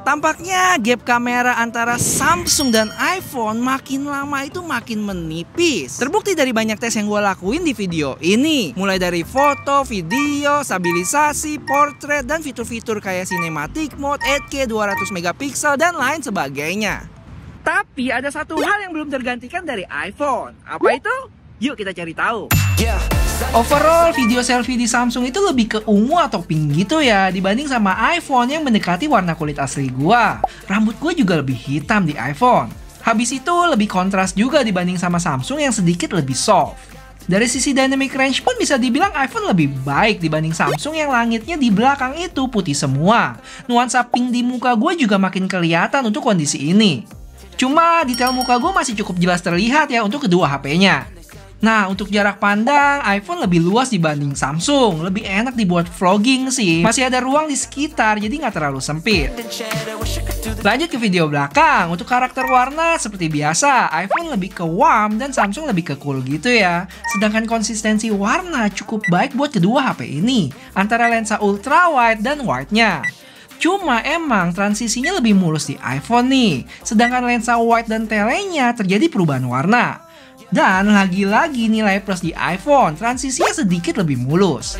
Tampaknya gap kamera antara Samsung dan iPhone makin lama itu makin menipis. Terbukti dari banyak tes yang gue lakuin di video ini. Mulai dari foto, video, stabilisasi, portrait, dan fitur-fitur kayak cinematic mode, 8K, 200 megapiksel, dan lain sebagainya. Tapi ada satu hal yang belum tergantikan dari iPhone. Apa itu? Yuk kita cari tahu. Overall, video selfie di Samsung itu lebih ke ungu atau pink gitu ya, dibanding sama iPhone yang mendekati warna kulit asli gua. Rambut gua juga lebih hitam di iPhone. Habis itu lebih kontras juga dibanding sama Samsung yang sedikit lebih soft. Dari sisi dynamic range pun bisa dibilang iPhone lebih baik dibanding Samsung yang langitnya di belakang itu putih semua. Nuansa pink di muka gua juga makin kelihatan untuk kondisi ini. Cuma detail muka gua masih cukup jelas terlihat ya untuk kedua HP-nya. Nah, untuk jarak pandang, iPhone lebih luas dibanding Samsung. Lebih enak dibuat vlogging sih. Masih ada ruang di sekitar, jadi nggak terlalu sempit. Lanjut ke video belakang. Untuk karakter warna, seperti biasa, iPhone lebih ke warm dan Samsung lebih ke cool gitu ya. Sedangkan konsistensi warna cukup baik buat kedua HP ini. Antara lensa ultra wide dan wide-nya. Cuma emang transisinya lebih mulus di iPhone nih. Sedangkan lensa wide dan telenya terjadi perubahan warna. Dan lagi-lagi nilai plus di iPhone, transisinya sedikit lebih mulus.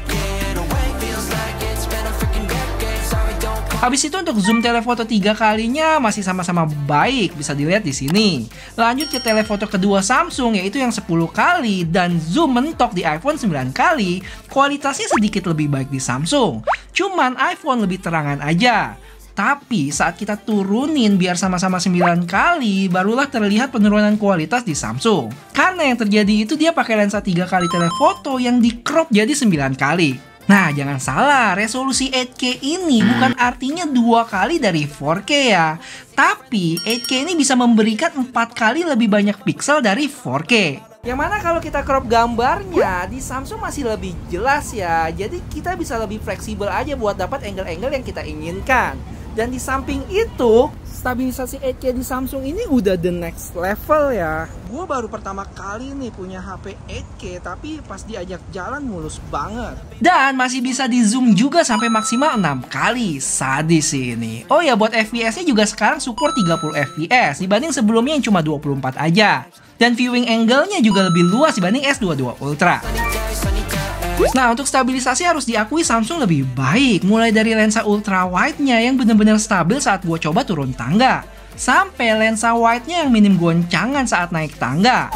Habis itu untuk zoom telefoto 3 kalinya masih sama-sama baik, bisa dilihat di sini. Lanjut ke telefoto kedua Samsung yaitu yang 10 kali dan zoom mentok di iPhone 9 kali, kualitasnya sedikit lebih baik di Samsung. Cuman iPhone lebih terangan aja. Tapi saat kita turunin biar sama-sama 9 kali, barulah terlihat penurunan kualitas di Samsung. Karena yang terjadi itu dia pakai lensa 3 kali telefoto yang di crop jadi 9 kali. Nah, jangan salah, resolusi 8K ini bukan artinya 2 kali dari 4K ya. Tapi 8K ini bisa memberikan 4 kali lebih banyak pixel dari 4K. Yang mana kalau kita crop gambarnya di Samsung masih lebih jelas ya. Jadi kita bisa lebih fleksibel aja buat dapat angle-angle yang kita inginkan. Dan di samping itu, stabilisasi 8K di Samsung ini udah the next level ya. Gue baru pertama kali nih punya HP 8K, tapi pas diajak jalan mulus banget. Dan masih bisa di zoom juga sampai maksimal 6 kali. Sadis sih ini. Oh ya, buat FPS-nya juga sekarang support 30 FPS dibanding sebelumnya yang cuma 24 aja. Dan viewing angle-nya juga lebih luas dibanding S22 Ultra. Nah, untuk stabilisasi harus diakui Samsung lebih baik. Mulai dari lensa ultra wide-nya yang benar-benar stabil saat gue coba turun tangga. Sampai lensa wide-nya yang minim goncangan saat naik tangga.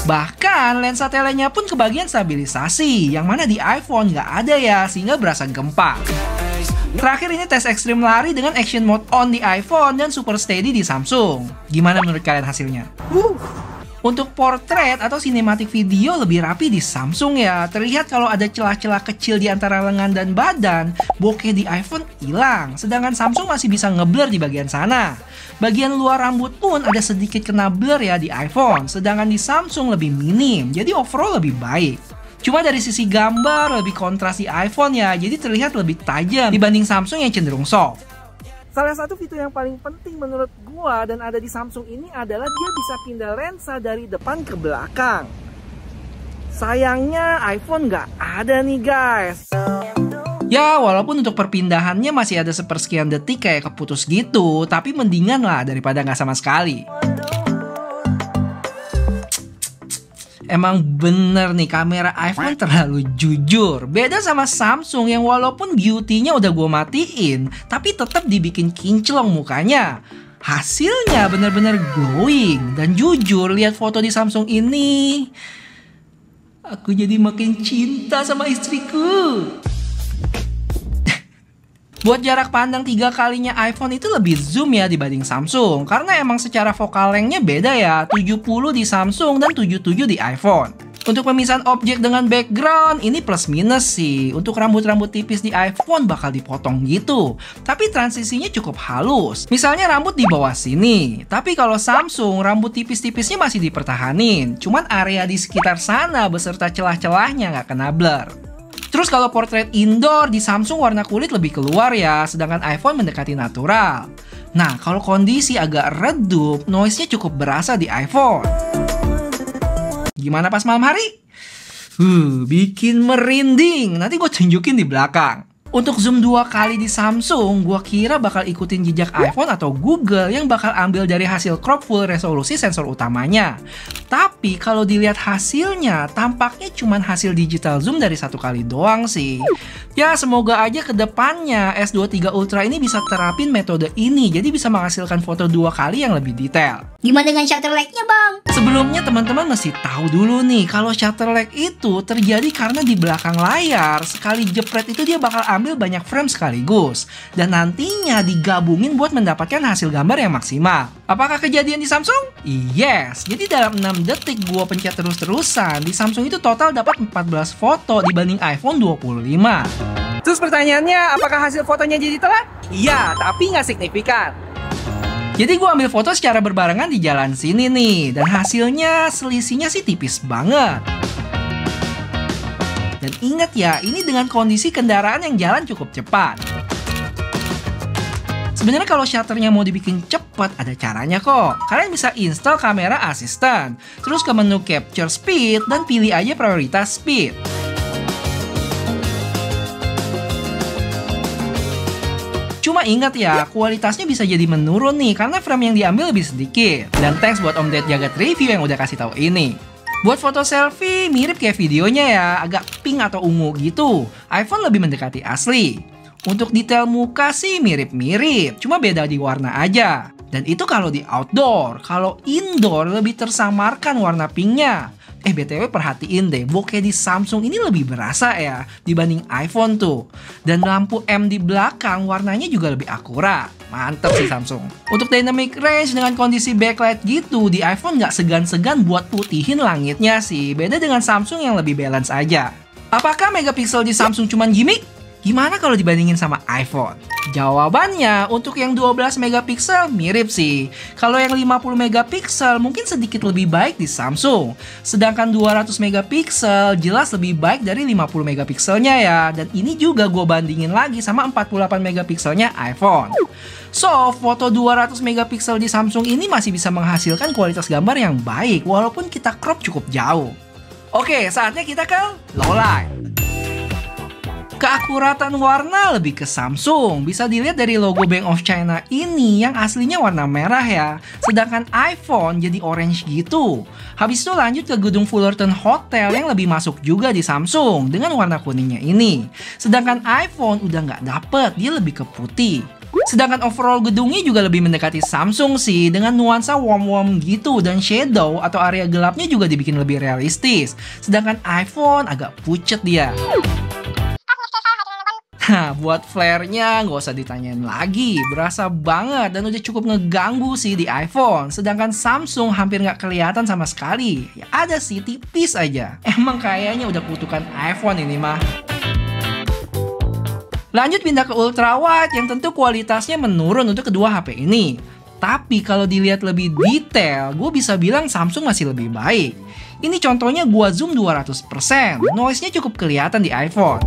Bahkan lensa telenya pun kebagian stabilisasi. Yang mana di iPhone nggak ada ya, sehingga berasa gempa. Terakhir ini tes ekstrim lari dengan action mode on di iPhone dan super steady di Samsung. Gimana menurut kalian hasilnya? Untuk portrait atau cinematic video lebih rapi di Samsung ya. Terlihat kalau ada celah-celah kecil di antara lengan dan badan, bokeh di iPhone hilang. Sedangkan Samsung masih bisa ngeblur di bagian sana. Bagian luar rambut pun ada sedikit kena blur ya di iPhone. Sedangkan di Samsung lebih minim, jadi overall lebih baik. Cuma dari sisi gambar lebih kontras di iPhone ya, jadi terlihat lebih tajam dibanding Samsung yang cenderung soft. Salah satu fitur yang paling penting menurut gua dan ada di Samsung ini adalah dia bisa pindah lensa dari depan ke belakang. Sayangnya iPhone nggak ada nih guys. Ya, walaupun untuk perpindahannya masih ada sepersekian detik kayak keputus gitu, tapi mendingan lah daripada nggak sama sekali. Emang bener nih kamera iPhone terlalu jujur. Beda sama Samsung yang walaupun beauty-nya udah gue matiin, tapi tetap dibikin kinclong mukanya. Hasilnya bener-bener glowing. Dan jujur lihat foto di Samsung ini, aku jadi makin cinta sama istriku. Buat jarak pandang 3 kalinya iPhone itu lebih zoom ya dibanding Samsung. Karena emang secara focal length-nya beda ya. 70 di Samsung dan 77 di iPhone. Untuk pemisahan objek dengan background, ini plus minus sih. Untuk rambut-rambut tipis di iPhone bakal dipotong gitu. Tapi transisinya cukup halus. Misalnya rambut di bawah sini. Tapi kalau Samsung, rambut tipis-tipisnya masih dipertahanin. Cuman area di sekitar sana beserta celah-celahnya nggak kena blur. Terus kalau portrait indoor di Samsung warna kulit lebih keluar ya, sedangkan iPhone mendekati natural. Nah, kalau kondisi agak redup, noise-nya cukup berasa di iPhone. Gimana pas malam hari? Bikin merinding. Nanti gue tunjukin di belakang. Untuk zoom 2 kali di Samsung, gua kira bakal ikutin jejak iPhone atau Google yang bakal ambil dari hasil crop full resolusi sensor utamanya. Tapi kalau dilihat hasilnya, tampaknya cuman hasil digital zoom dari 1 kali doang sih. Ya semoga aja ke depannya S23 Ultra ini bisa terapin metode ini, jadi bisa menghasilkan foto 2 kali yang lebih detail. Gimana dengan shutter lag-nya, Bang? Sebelumnya teman-teman mesti tahu dulu nih, kalau shutter lag itu terjadi karena di belakang layar, sekali jepret itu dia bakal ambil banyak frame sekaligus. Dan nantinya digabungin buat mendapatkan hasil gambar yang maksimal. Apakah kejadian di Samsung? Yes, jadi dalam 6 detik gua pencet terus-terusan, di Samsung itu total dapat 14 foto dibanding iPhone 25. Terus pertanyaannya, apakah hasil fotonya jadi telat? Iya, tapi nggak signifikan. Jadi gue ambil foto secara berbarengan di jalan sini nih, dan hasilnya selisihnya sih tipis banget. Dan ingat ya, ini dengan kondisi kendaraan yang jalan cukup cepat. Sebenarnya kalau shutternya mau dibikin cepat, ada caranya kok. Kalian bisa install kamera assistant, terus ke menu capture speed, dan pilih aja prioritas speed. Cuma ingat ya, kualitasnya bisa jadi menurun nih karena frame yang diambil lebih sedikit. Dan thanks buat Om Ded Jagat Review yang udah kasih tahu ini. Buat foto selfie mirip kayak videonya ya, agak pink atau ungu gitu. iPhone lebih mendekati asli. Untuk detail muka sih mirip-mirip, cuma beda di warna aja. Dan itu kalau di outdoor, kalau indoor lebih tersamarkan warna pinknya. BTW perhatiin deh, bokeh di Samsung ini lebih berasa ya dibanding iPhone tuh. Dan lampu M di belakang warnanya juga lebih akurat. Mantep sih Samsung. Untuk dynamic range dengan kondisi backlight gitu, di iPhone nggak segan-segan buat putihin langitnya sih. Beda dengan Samsung yang lebih balance aja. Apakah megapiksel di Samsung cuman gimmick? Gimana kalau dibandingin sama iPhone? Jawabannya, untuk yang 12 megapiksel mirip sih. Kalau yang 50 megapiksel mungkin sedikit lebih baik di Samsung. Sedangkan 200 megapiksel jelas lebih baik dari 50 megapikselnya ya. Dan ini juga gue bandingin lagi sama 48 megapikselnya iPhone. So, foto 200 megapiksel di Samsung ini masih bisa menghasilkan kualitas gambar yang baik walaupun kita crop cukup jauh. Oke, saatnya kita ke low light. Keakuratan warna lebih ke Samsung. Bisa dilihat dari logo Bank of China ini yang aslinya warna merah ya. Sedangkan iPhone jadi orange gitu. Habis itu lanjut ke gedung Fullerton Hotel yang lebih masuk juga di Samsung dengan warna kuningnya ini. Sedangkan iPhone udah nggak dapet, dia lebih ke putih. Sedangkan overall gedungnya juga lebih mendekati Samsung sih dengan nuansa warm-warm gitu dan shadow atau area gelapnya juga dibikin lebih realistis. Sedangkan iPhone agak pucet dia. Nah, buat flare-nya nggak usah ditanyain lagi, berasa banget dan udah cukup ngeganggu sih di iPhone. Sedangkan Samsung hampir nggak kelihatan sama sekali. Ya ada sih, tipis aja. Emang kayaknya udah kutukan iPhone ini mah. Lanjut pindah ke ultrawide yang tentu kualitasnya menurun untuk kedua HP ini. Tapi kalau dilihat lebih detail, gue bisa bilang Samsung masih lebih baik. Ini contohnya gue zoom 200%, noise-nya cukup kelihatan di iPhone.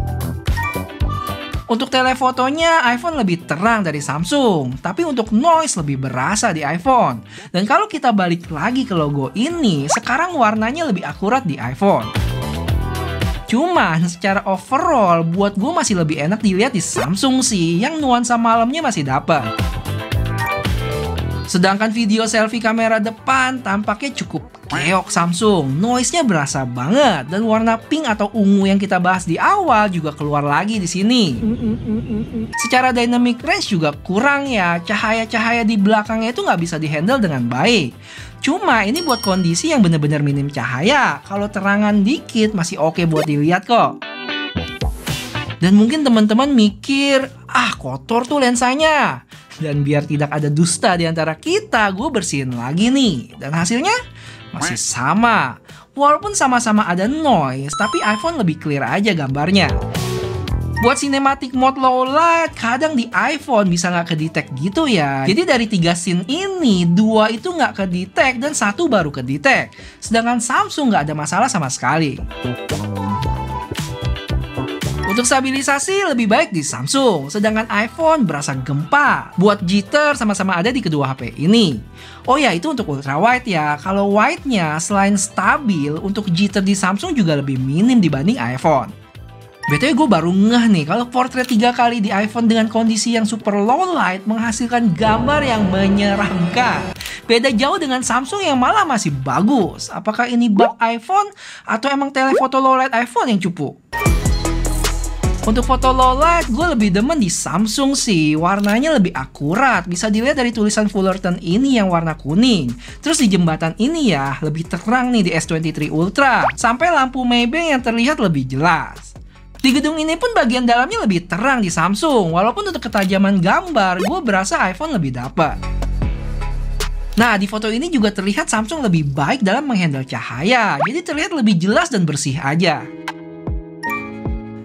Untuk telefotonya, iPhone lebih terang dari Samsung, tapi untuk noise lebih berasa di iPhone. Dan kalau kita balik lagi ke logo ini, sekarang warnanya lebih akurat di iPhone. Cuman secara overall, buat gue masih lebih enak dilihat di Samsung sih, yang nuansa malamnya masih dapat. Sedangkan video selfie kamera depan tampaknya cukup keok Samsung. Noise-nya berasa banget dan warna pink atau ungu yang kita bahas di awal juga keluar lagi di sini. Secara dynamic range juga kurang ya. Cahaya-cahaya di belakangnya itu nggak bisa dihandle dengan baik. Cuma ini buat kondisi yang bener-bener minim cahaya. Kalau terangan dikit masih oke buat dilihat kok. Dan mungkin teman-teman mikir, kotor tuh lensanya. Dan biar tidak ada dusta di antara kita, gue bersihin lagi nih. Dan hasilnya masih sama. Walaupun sama-sama ada noise, tapi iPhone lebih clear aja gambarnya. Buat cinematic mode low light, kadang di iPhone bisa nggak kedetek gitu ya. Jadi dari 3 scene ini, 2 itu nggak kedetek dan 1 baru kedetek. Sedangkan Samsung nggak ada masalah sama sekali. Untuk stabilisasi lebih baik di Samsung, sedangkan iPhone berasa gempa. Buat jitter sama-sama ada di kedua HP ini. Oh ya, itu untuk ultra wide ya. Kalau wide-nya selain stabil, untuk jitter di Samsung juga lebih minim dibanding iPhone. BTW gue baru ngeh nih kalau portrait 3 kali di iPhone dengan kondisi yang super low light menghasilkan gambar yang menyeramkan. Beda jauh dengan Samsung yang malah masih bagus. Apakah ini bug iPhone atau emang telefoto low light iPhone yang cupu? Untuk foto low light, gue lebih demen di Samsung sih. Warnanya lebih akurat. Bisa dilihat dari tulisan Fullerton ini yang warna kuning. Terus di jembatan ini ya, lebih terang nih di S23 Ultra. Sampai lampu Maybank yang terlihat lebih jelas. Di gedung ini pun bagian dalamnya lebih terang di Samsung. Walaupun untuk ketajaman gambar, gue berasa iPhone lebih dapat. Nah, di foto ini juga terlihat Samsung lebih baik dalam menghandle cahaya. Jadi terlihat lebih jelas dan bersih aja.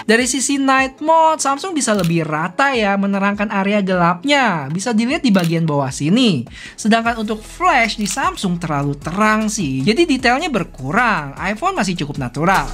Dari sisi night mode, Samsung bisa lebih rata ya menerangkan area gelapnya. Bisa dilihat di bagian bawah sini. Sedangkan untuk flash di Samsung terlalu terang sih. Jadi detailnya berkurang. iPhone masih cukup natural.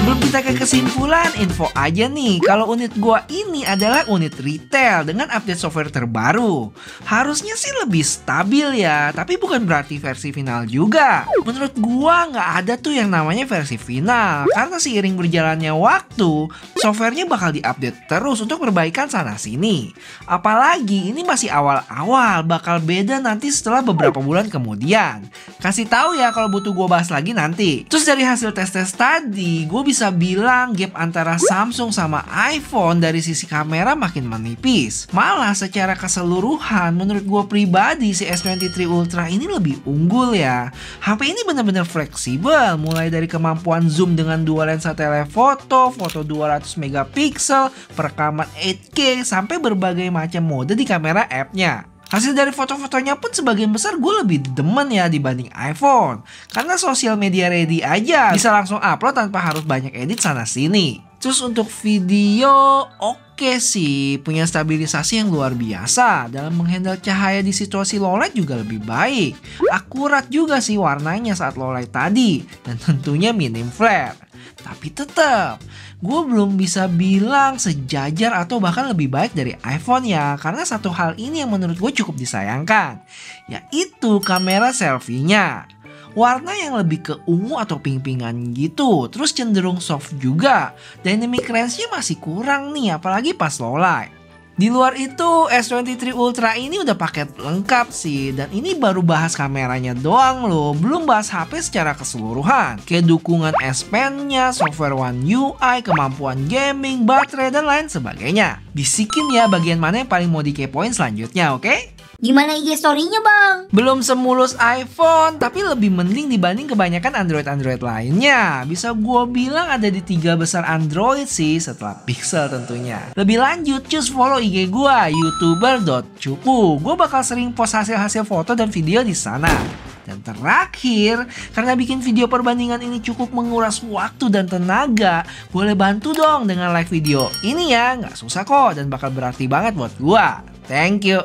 Sebelum kita ke kesimpulan, info aja nih, kalau unit gua ini adalah unit retail dengan update software terbaru. Harusnya sih lebih stabil ya, tapi bukan berarti versi final juga. Menurut gua nggak ada tuh yang namanya versi final, karena seiring berjalannya waktu, softwarenya bakal diupdate terus untuk perbaikan sana-sini. Apalagi ini masih awal-awal, bakal beda nanti setelah beberapa bulan kemudian. Kasih tahu ya kalau butuh gua bahas lagi nanti. Terus dari hasil tes-tes tadi, gue bisa bilang gap antara Samsung sama iPhone dari sisi kamera makin menipis. Malah secara keseluruhan menurut gue pribadi si S23 Ultra ini lebih unggul ya. HP ini benar-benar fleksibel, mulai dari kemampuan zoom dengan dua lensa telefoto, foto 200 megapiksel, perekaman 8K, sampai berbagai macam mode di kamera app-nya. Hasil dari foto-fotonya pun sebagian besar gue lebih demen ya dibanding iPhone. Karena social media ready aja, bisa langsung upload tanpa harus banyak edit sana-sini. Terus untuk video, oke sih, punya stabilisasi yang luar biasa. Dalam menghandle cahaya di situasi low light juga lebih baik. Akurat juga sih warnanya saat low light tadi. Dan tentunya minim flare. Tapi tetap, gue belum bisa bilang sejajar atau bahkan lebih baik dari iPhone ya. Karena satu hal ini yang menurut gue cukup disayangkan, yaitu kamera selfie-nya. Warna yang lebih ke ungu atau pink-pinkan gitu. Terus cenderung soft juga. Dynamic range-nya masih kurang nih, apalagi pas low light. Di luar itu, S23 Ultra ini udah paket lengkap sih. Dan ini baru bahas kameranya doang loh. Belum bahas HP secara keseluruhan. Kayak dukungan S Pen-nya, software One UI, kemampuan gaming, baterai, dan lain sebagainya. Bisikin ya bagian mana yang paling mau dikepoin selanjutnya, oke? Gimana IG story-nya bang? Belum semulus iPhone, tapi lebih mending dibanding kebanyakan Android lainnya. Bisa gue bilang ada di 3 besar Android sih setelah Pixel tentunya. Lebih lanjut, cus follow IG gue, youtuber.cupu. Gue bakal sering post hasil-hasil foto dan video di sana. Dan terakhir, karena bikin video perbandingan ini cukup menguras waktu dan tenaga, boleh bantu dong dengan like video ini ya. Nggak susah kok dan bakal berarti banget buat gue. Thank you.